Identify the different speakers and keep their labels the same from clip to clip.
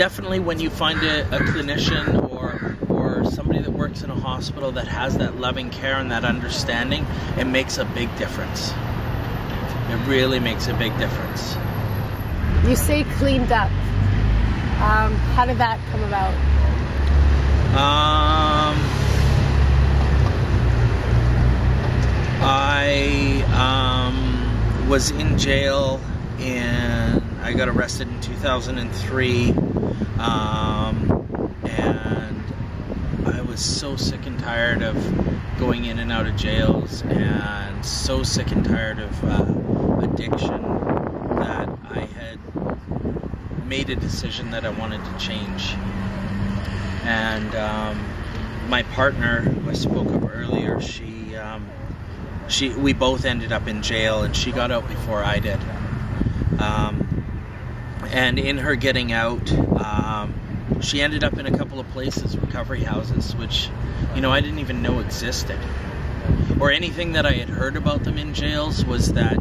Speaker 1: definitely when you find a clinician or somebody that works in a hospital that has that loving care and that understanding, it makes a big difference. It really makes a big difference.
Speaker 2: You say cleaned up. How did that come about?
Speaker 1: I was in jail and I got arrested in 2003, and I was so sick and tired of going in and out of jails, and so sick and tired of addiction, that I had made a decision that I wanted to change. And my partner, who I spoke of earlier, we both ended up in jail, and she got out before I did. And in her getting out, she ended up in a couple of places, recovery houses, which, you know, I didn't even know existed. Or anything that I had heard about them in jails was that,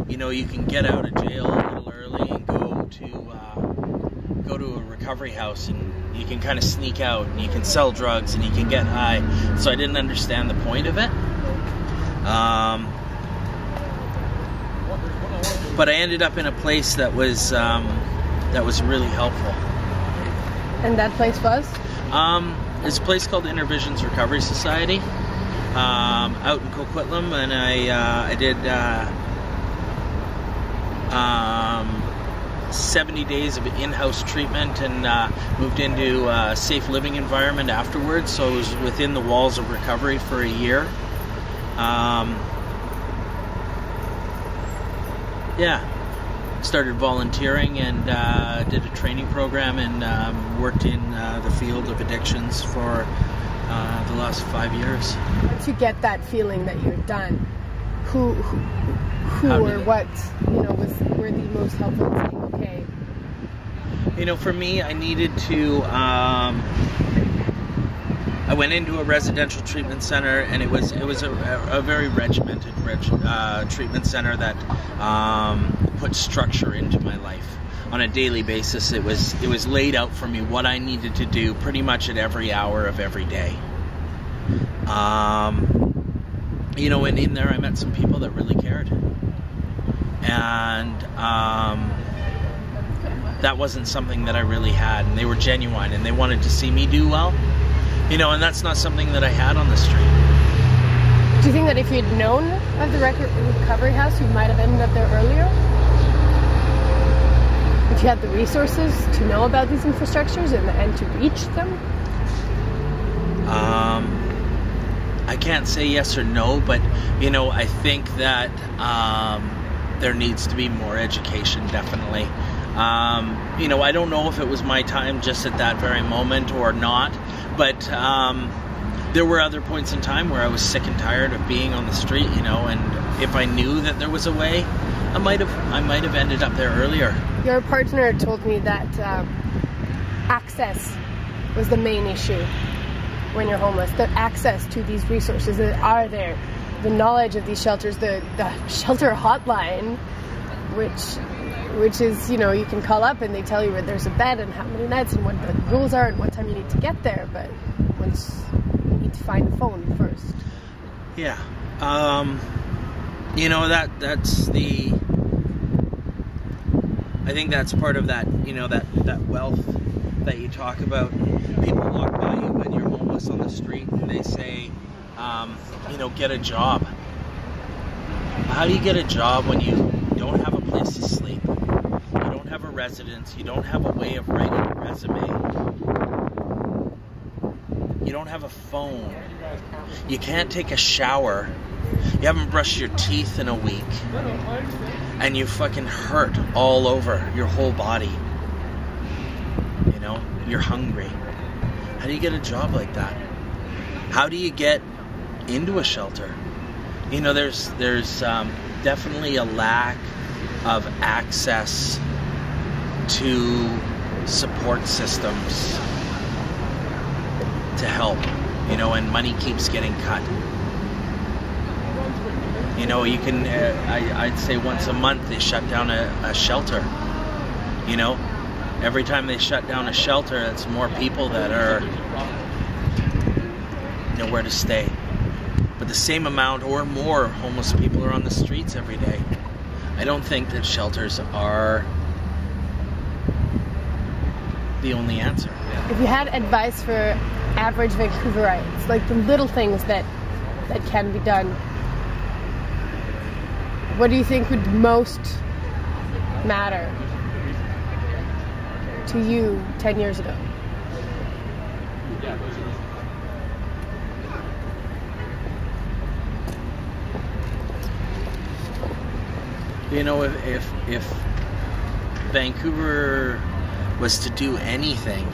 Speaker 1: you know, you can get out of jail a little early and go to a recovery house, and you can kind of sneak out, and you can sell drugs, and you can get high. So I didn't understand the point of it. But I ended up in a place that was really helpful.
Speaker 2: And that place was?
Speaker 1: It's a place called Intervisions Recovery Society, out in Coquitlam, and I did 70 days of in-house treatment, and moved into a safe living environment afterwards. So I was within the walls of recovery for a year. Started volunteering and did a training program, and worked in the field of addictions for the last 5 years.
Speaker 2: To get that feeling that you're done, who or what, you know, were the most helpful in saying, okay?
Speaker 1: You know, for me, I needed to. I went into a residential treatment center, and it was a very regimented treatment center that put structure into my life on a daily basis. It was laid out for me what I needed to do pretty much at every hour of every day. You know, and in there I met some people that really cared, and that wasn't something that I really had, and they were genuine, and they wanted to see me do well. You know, and that's not something that I had on the street.
Speaker 2: Do you think that if you'd known of the recovery house, you might have ended up there earlier? If you had the resources to know about these infrastructures and to reach them?
Speaker 1: I can't say yes or no, but, you know, I think that there needs to be more education, definitely. You know, I don't know if it was my time just at that very moment or not, but there were other points in time where I was sick and tired of being on the street, you know, and if I knew that there was a way, I might have ended up there earlier.
Speaker 2: Your partner told me that access was the main issue when you're homeless. The access to these resources that are there, the knowledge of these shelters, the shelter hotline, which is, you know, you can call up and they tell you where there's a bed and how many nights and what the rules are and what time you need to get there, but once you need to find the phone first.
Speaker 1: Yeah. You know, that's the, I think that's part of that, you know, that wealth that you talk about. People walk by you when you're homeless on the street and they say, you know, get a job. How do you get a job when you don't have a place to sleep? You don't have a residence. You don't have a way of writing a resume. You don't have a phone. You can't take a shower. You haven't brushed your teeth in a week. And you fucking hurt all over your whole body. You know, you're hungry. How do you get a job like that? How do you get into a shelter? You know, there's definitely a lack of access to support systems to help, you know, and money keeps getting cut. You know, you can, I'd say once a month they shut down a shelter, you know, Every time they shut down a shelter, it's more people that are nowhere to stay. But the same amount or more homeless people are on the streets every day. I don't think that shelters are the only answer.
Speaker 2: If you had advice for average Vancouverites, like the little things that can be done, what do you think would most matter to you 10 years ago?
Speaker 1: You know, if Vancouver was to do anything,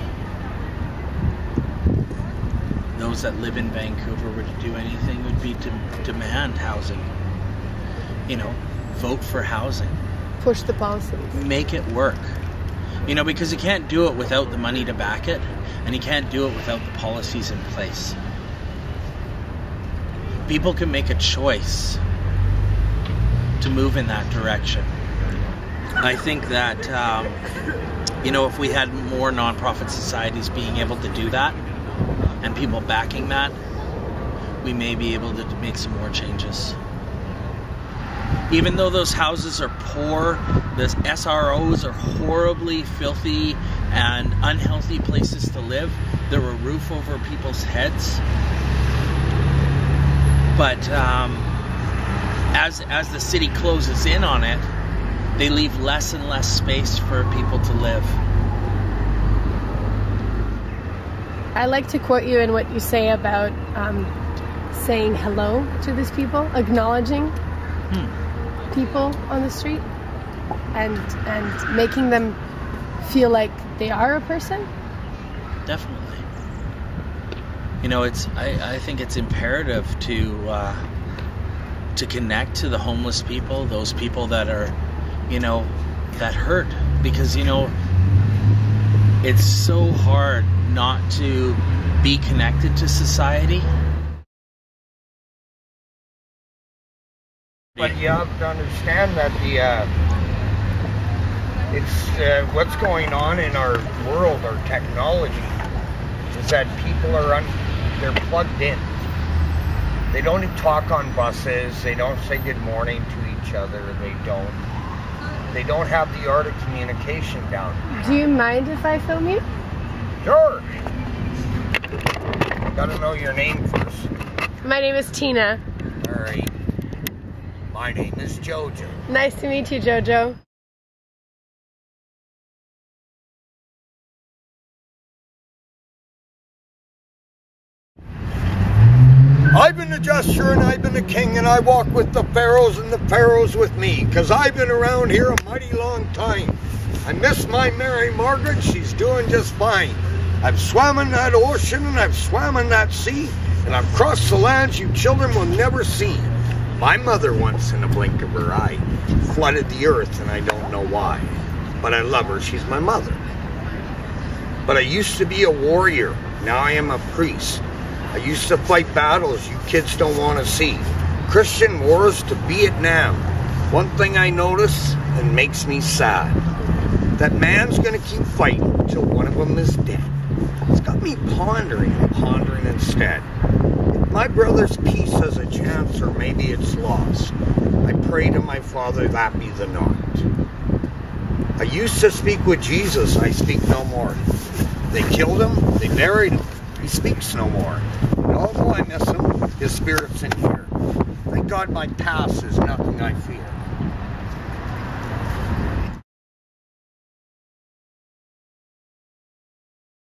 Speaker 1: those that live in Vancouver were to do anything, would be to demand housing. You know, vote for housing.
Speaker 2: Push the policies.
Speaker 1: Make it work. You know, because you can't do it without the money to back it, and you can't do it without the policies in place. People can make a choice to move in that direction. I think that, you know, if we had more nonprofit societies being able to do that, and people backing that, we may be able to make some more changes. Even though those houses are poor, the SROs are horribly filthy and unhealthy places to live. They're a roof over people's heads. But as the city closes in on it, they leave less and less space for people to live.
Speaker 2: I like to quote you in what you say about saying hello to these people, acknowledging people on the street, and making them feel like they are a person.
Speaker 1: Definitely. You know, I think it's imperative to connect to the homeless people, those people that are, you know, that hurt, because, you know, it's so hard not to be connected to society.
Speaker 3: But you have to understand that what's going on in our world, our technology, is that people are they're plugged in. They don't talk on buses. They don't say good morning to each other. They don't have the art of communication down.
Speaker 2: Do you mind if I film you?
Speaker 3: Sure. Gotta know your name first.
Speaker 2: My name is Tina.
Speaker 3: All right. My name is Jojo.
Speaker 2: Nice to meet you, Jojo.
Speaker 3: I've been a jester and I've been a king, and I walk with the pharaohs and the pharaohs with me, because I've been around here a mighty long time. I miss my Mary Margaret, she's doing just fine. I've swam in that ocean and I've swam in that sea, and I've crossed the lands you children will never see. My mother once, in a blink of her eye, flooded the earth, and I don't know why. But I love her, she's my mother. But I used to be a warrior, now I am a priest. I used to fight battles you kids don't want to see. Christian wars to Vietnam. One thing I notice, and makes me sad, that man's gonna keep fighting till one of them is dead. It's got me pondering instead. If my brother's peace has a chance, or maybe it's lost, I pray to my Father that be the not. I used to speak with Jesus, I speak no more. They killed him, they buried him, he speaks no more. And although I miss him, his spirit's in here. Thank God my past is nothing I fear.